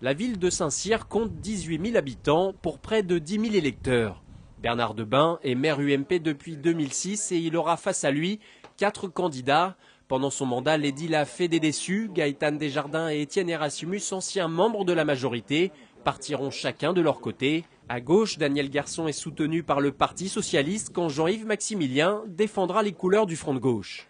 La ville de Saint-Cyr compte 18 000 habitants pour près de 10 000 électeurs. Bernard Debain est maire UMP depuis 2006 et il aura face à lui 4 candidats. Pendant son mandat, l'édile a fait des déçus. Gaëtane Desjardins et Étienne Erasmus, anciens membres de la majorité, partiront chacun de leur côté. À gauche, Daniel Garçon est soutenu par le Parti socialiste quand Jean-Yves Maximilien défendra les couleurs du Front de gauche.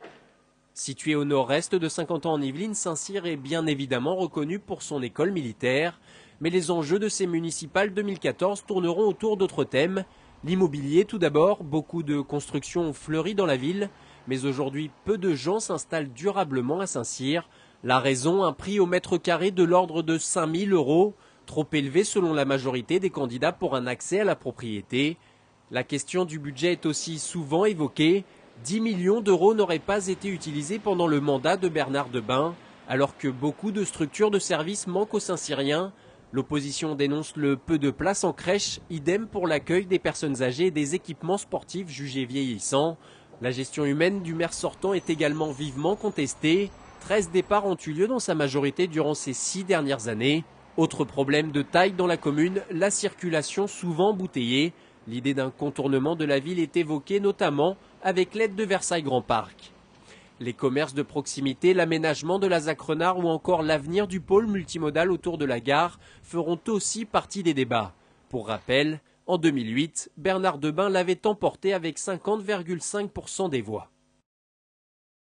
Situé au nord-est de Saint-Quentin-en-Yvelines, Saint-Cyr est bien évidemment reconnu pour son école militaire. Mais les enjeux de ces municipales 2014 tourneront autour d'autres thèmes. L'immobilier tout d'abord, beaucoup de constructions ont fleuri dans la ville. Mais aujourd'hui, peu de gens s'installent durablement à Saint-Cyr. La raison, un prix au mètre carré de l'ordre de 5 000 €, trop élevé selon la majorité des candidats pour un accès à la propriété. La question du budget est aussi souvent évoquée. 10 millions d'euros n'auraient pas été utilisés pendant le mandat de Bernard Debain, alors que beaucoup de structures de services manquent aux Saint-Cyriens. L'opposition dénonce le peu de place en crèche, idem pour l'accueil des personnes âgées et des équipements sportifs jugés vieillissants. La gestion humaine du maire sortant est également vivement contestée. 13 départs ont eu lieu dans sa majorité durant ces 6 dernières années. Autre problème de taille dans la commune, la circulation souvent embouteillée. L'idée d'un contournement de la ville est évoquée notamment avec l'aide de Versailles Grand Parc. Les commerces de proximité, l'aménagement de la ZAC Renard ou encore l'avenir du pôle multimodal autour de la gare feront aussi partie des débats. Pour rappel, en 2008, Bernard Debain l'avait emporté avec 50,5% des voix.